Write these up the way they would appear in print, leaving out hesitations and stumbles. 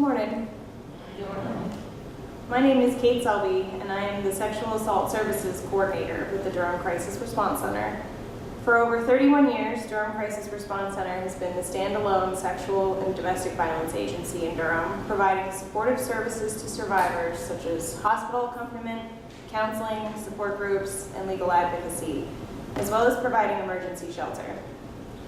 morning. My name is Kate Selby, and I am the Sexual Assault Services Coordinator with the Durham Crisis Response Center. For over 31 years, Durham Crisis Response Center has been the standalone sexual and domestic violence agency in Durham, providing supportive services to survivors such as hospital accompaniment, counseling, support groups, and legal advocacy, as well as providing emergency shelter.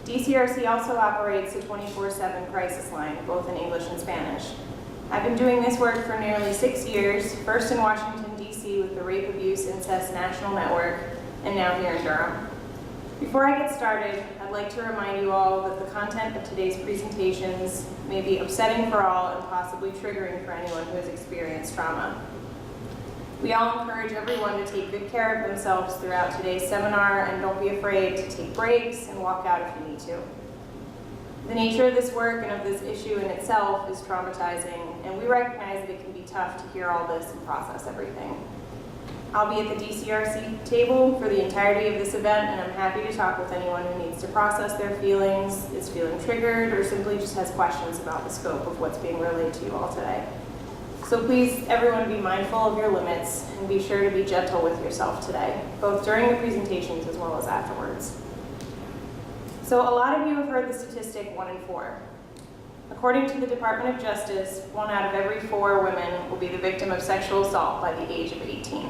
DCRC also operates a 24/7 crisis line, both in English and Spanish. I've been doing this work for nearly 6 years, first in Washington, D.C. with the Rape, Abuse, Incest National Network, and now here in Durham. Before I get started, I'd like to remind you all that the content of today's presentations may be upsetting for all and possibly triggering for anyone who has experienced trauma. We all encourage everyone to take good care of themselves throughout today's seminar, and don't be afraid to take breaks and walk out if you need to. The nature of this work and of this issue in itself is traumatizing, and we recognize that it can be tough to hear all this and process everything. I'll be at the DCRC table for the entirety of this event, and I'm happy to talk with anyone who needs to process their feelings, is feeling triggered, or simply just has questions about the scope of what's being relayed to you all today. So please, everyone, be mindful of your limits and be sure to be gentle with yourself today, both during the presentations as well as afterwards. So a lot of you have heard the statistic 1 in 4. According to the Department of Justice, 1 out of every 4 women will be the victim of sexual assault by the age of 18.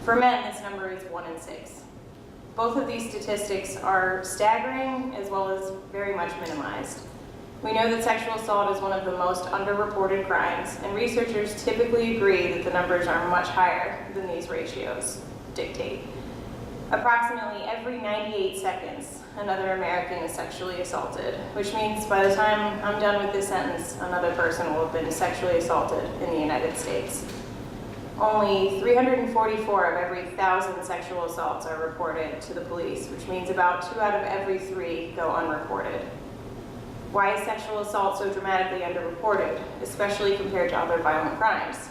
For men, this number is 1 in 6. Both of these statistics are staggering as well as very much minimized. We know that sexual assault is one of the most underreported crimes, and researchers typically agree that the numbers are much higher than these ratios dictate. Approximately every 98 seconds, another American is sexually assaulted, which means by the time I'm done with this sentence, another person will have been sexually assaulted in the United States. Only 344 of every 1,000 sexual assaults are reported to the police, which means about 2 out of every 3 go unreported. Why is sexual assault so dramatically underreported, especially compared to other violent crimes?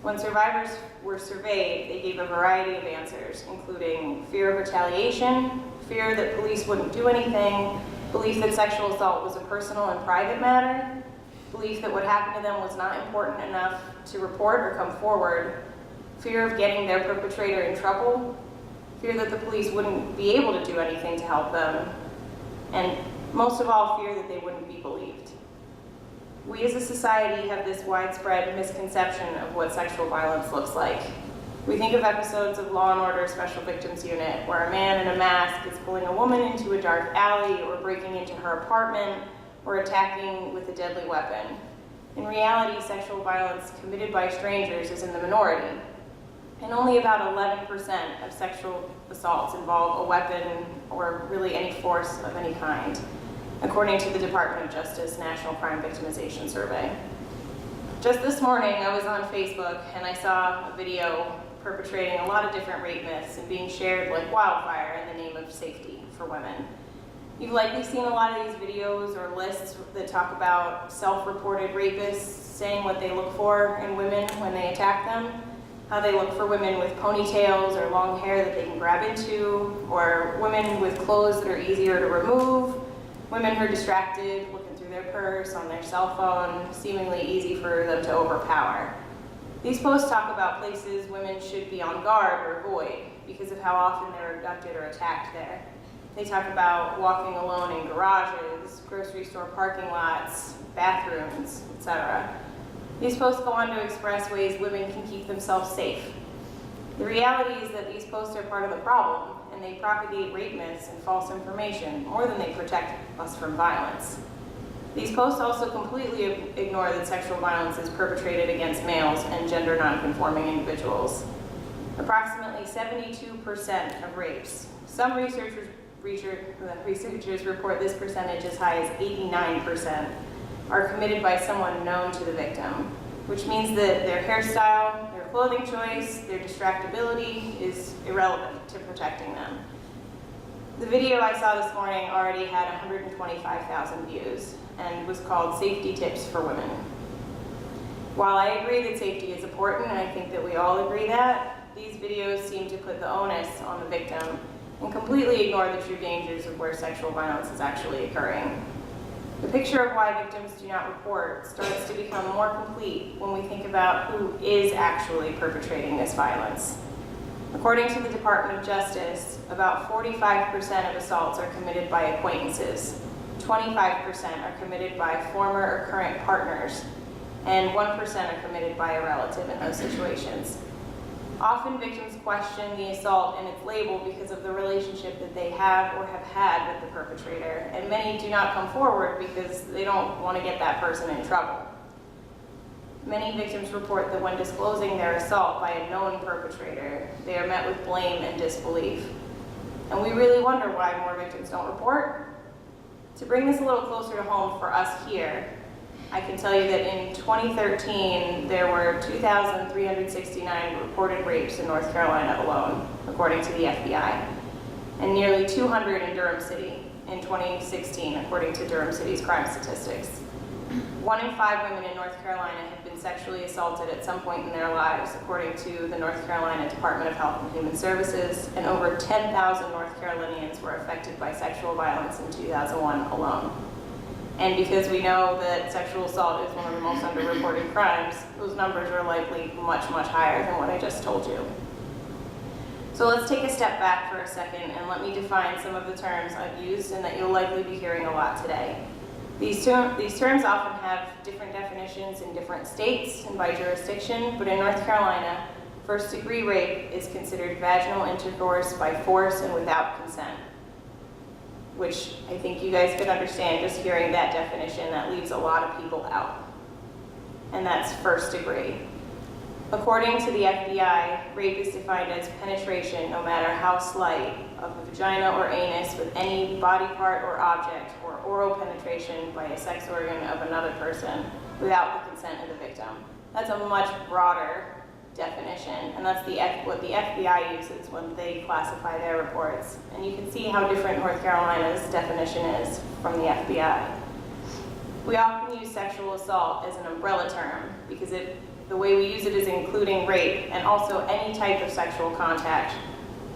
When survivors were surveyed, they gave a variety of answers, including fear of retaliation, fear that police wouldn't do anything, belief that sexual assault was a personal and private matter, belief that what happened to them was not important enough to report or come forward, fear of getting their perpetrator in trouble, fear that the police wouldn't be able to do anything to help them, and most of all, fear that they wouldn't be believed. We as a society have this widespread misconception of what sexual violence looks like. We think of episodes of Law & Order Special Victims Unit where a man in a mask is pulling a woman into a dark alley or breaking into her apartment or attacking with a deadly weapon. In reality, sexual violence committed by strangers is in the minority, and only about 11% of sexual assaults involve a weapon or really any force of any kind, according to the Department of Justice National Crime Victimization Survey. Just this morning, I was on Facebook and I saw a video perpetrating a lot of different rape myths and being shared like wildfire in the name of safety for women. You've likely seen a lot of these videos or lists that talk about self-reported rapists saying what they look for in women when they attack them, how they look for women with ponytails or long hair that they can grab into, or women with clothes that are easier to remove, women who are distracted, looking through their purse, on their cell phone, seemingly easy for them to overpower. These posts talk about places women should be on guard or avoid because of how often they're abducted or attacked there. They talk about walking alone in garages, grocery store parking lots, bathrooms, etc. These posts go on to express ways women can keep themselves safe. The reality is that these posts are part of the problem, and they propagate rape myths and false information more than they protect us from violence. These posts also completely ignore that sexual violence is perpetrated against males and gender nonconforming individuals. Approximately 72% of rapes. Some researchers report this percentage as high as 89%, are committed by someone known to the victim, which means that their hairstyle, their clothing choice, their distractibility is irrelevant to protecting them. The video I saw this morning already had 125,000 views and was called Safety Tips for Women. While I agree that safety is important, and I think that we all agree that, these videos seem to put the onus on the victim and completely ignore the true dangers of where sexual violence is actually occurring. The picture of why victims do not report starts to become more complete when we think about who is actually perpetrating this violence. According to the Department of Justice, about 45% of assaults are committed by acquaintances, 25% are committed by former or current partners, and 1% are committed by a relative in those situations. Often victims question the assault and its label because of the relationship that they have or have had with the perpetrator, and many do not come forward because they don't want to get that person in trouble. Many victims report that when disclosing their assault by a known perpetrator, they are met with blame and disbelief. And we really wonder why more victims don't report. To bring this a little closer to home for us here, I can tell you that in 2013, there were 2,369 reported rapes in North Carolina alone, according to the FBI, and nearly 200 in Durham City in 2016, according to Durham City's crime statistics. 1 in 5 women in North Carolina have been sexually assaulted at some point in their lives, according to the North Carolina Department of Health and Human Services, and over 10,000 North Carolinians were affected by sexual violence in 2001 alone. And because we know that sexual assault is one of the most underreported crimes, those numbers are likely much, much higher than what I just told you. So let's take a step back for a second and let me define some of the terms I've used and that you'll likely be hearing a lot today. These terms often have different definitions in different states and by jurisdiction, but in North Carolina, first-degree rape is considered vaginal intercourse by force and without consent, which I think you guys could understand just hearing that definition. That leaves a lot of people out. And that's first degree. According to the FBI, rape is defined as penetration, no matter how slight, of a vagina or anus with any body part or object, or oral penetration by a sex organ of another person without the consent of the victim. That's a much broader definition, and that's what the FBI uses when they classify their reports. And you can see how different North Carolina's definition is from the FBI. We often use sexual assault as an umbrella term because the way we use it is including rape and also any type of sexual contact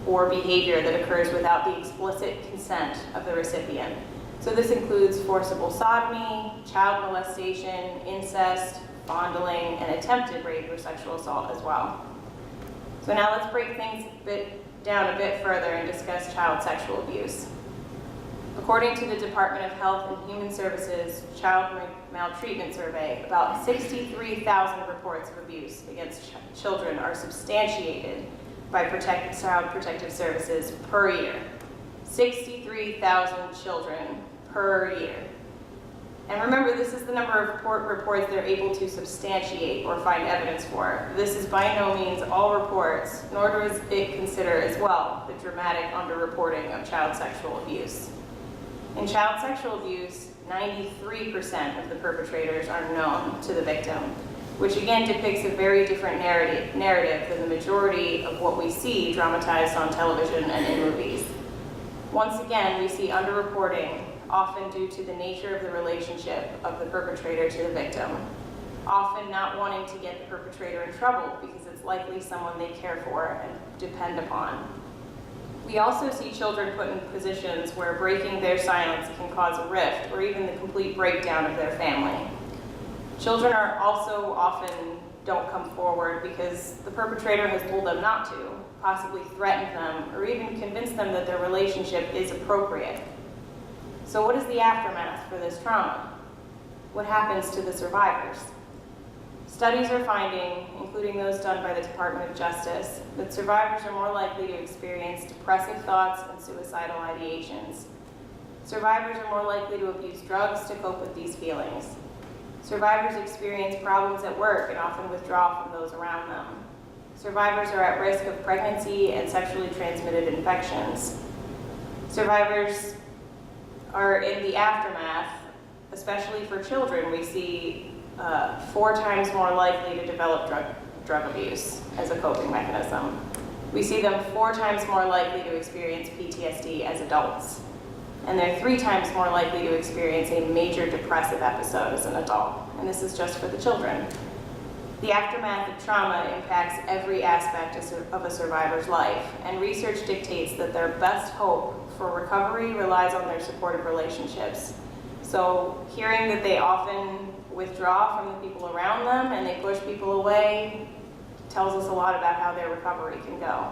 or behavior that occurs without the explicit consent of the recipient. So this includes forcible sodomy, child molestation, incest, fondling, and attempted rape or sexual assault as well. So now let's break things down a bit further and discuss child sexual abuse. According to the Department of Health and Human Services Child Maltreatment Survey, about 63,000 reports of abuse against children are substantiated by Child Protective Services per year. 63,000 children per year. And remember, this is the number of reports they're able to substantiate or find evidence for. This is by no means all reports, nor does it consider as well the dramatic underreporting of child sexual abuse. In child sexual abuse, 93% of the perpetrators are known to the victim, which again depicts a very different narrative than the majority of what we see dramatized on television and in movies. Once again, we see underreporting, often due to the nature of the relationship of the perpetrator to the victim, often not wanting to get the perpetrator in trouble because it's likely someone they care for and depend upon. We also see children put in positions where breaking their silence can cause a rift or even the complete breakdown of their family. Children are also often don't come forward because the perpetrator has told them not to, possibly threatened them, or even convinced them that their relationship is appropriate. So what is the aftermath for this trauma? What happens to the survivors? Studies are finding, including those done by the Department of Justice, that survivors are more likely to experience depressive thoughts and suicidal ideations. Survivors are more likely to abuse drugs to cope with these feelings. Survivors experience problems at work and often withdraw from those around them. Survivors are at risk of pregnancy and sexually transmitted infections. Survivors are in the aftermath, especially for children, we see 4 times more likely to develop drug abuse as a coping mechanism. We see them 4 times more likely to experience PTSD as adults. And they're 3 times more likely to experience a major depressive episode as an adult. And this is just for the children. The aftermath of trauma impacts every aspect of a survivor's life, and research dictates that their best hope for recovery relies on their supportive relationships. So hearing that they often withdraw from the people around them and they push people away tells us a lot about how their recovery can go.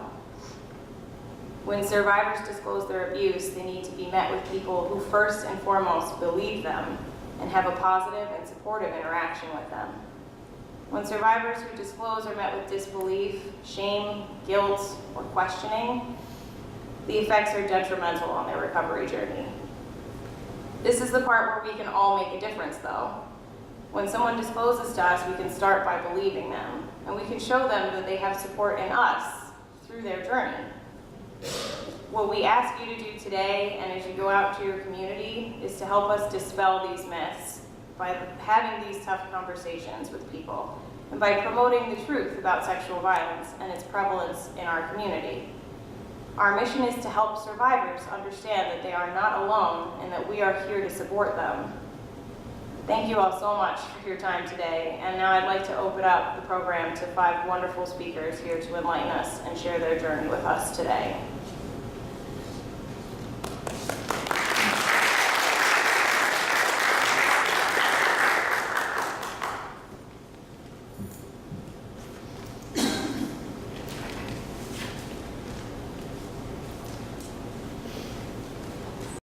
When survivors disclose their abuse, they need to be met with people who first and foremost believe them and have a positive and supportive interaction with them. When survivors who disclose are met with disbelief, shame, guilt, or questioning, the effects are detrimental on their recovery journey. This is the part where we can all make a difference, though. When someone discloses to us, we can start by believing them, and we can show them that they have support in us through their journey. What we ask you to do today, and as you go out to your community, is to help us dispel these myths by having these tough conversations with people, and by promoting the truth about sexual violence and its prevalence in our community. Our mission is to help survivors understand that they are not alone and that we are here to support them. Thank you all so much for your time today, and now I'd like to open up the program to 5 wonderful speakers here to enlighten us and share their journey with us today.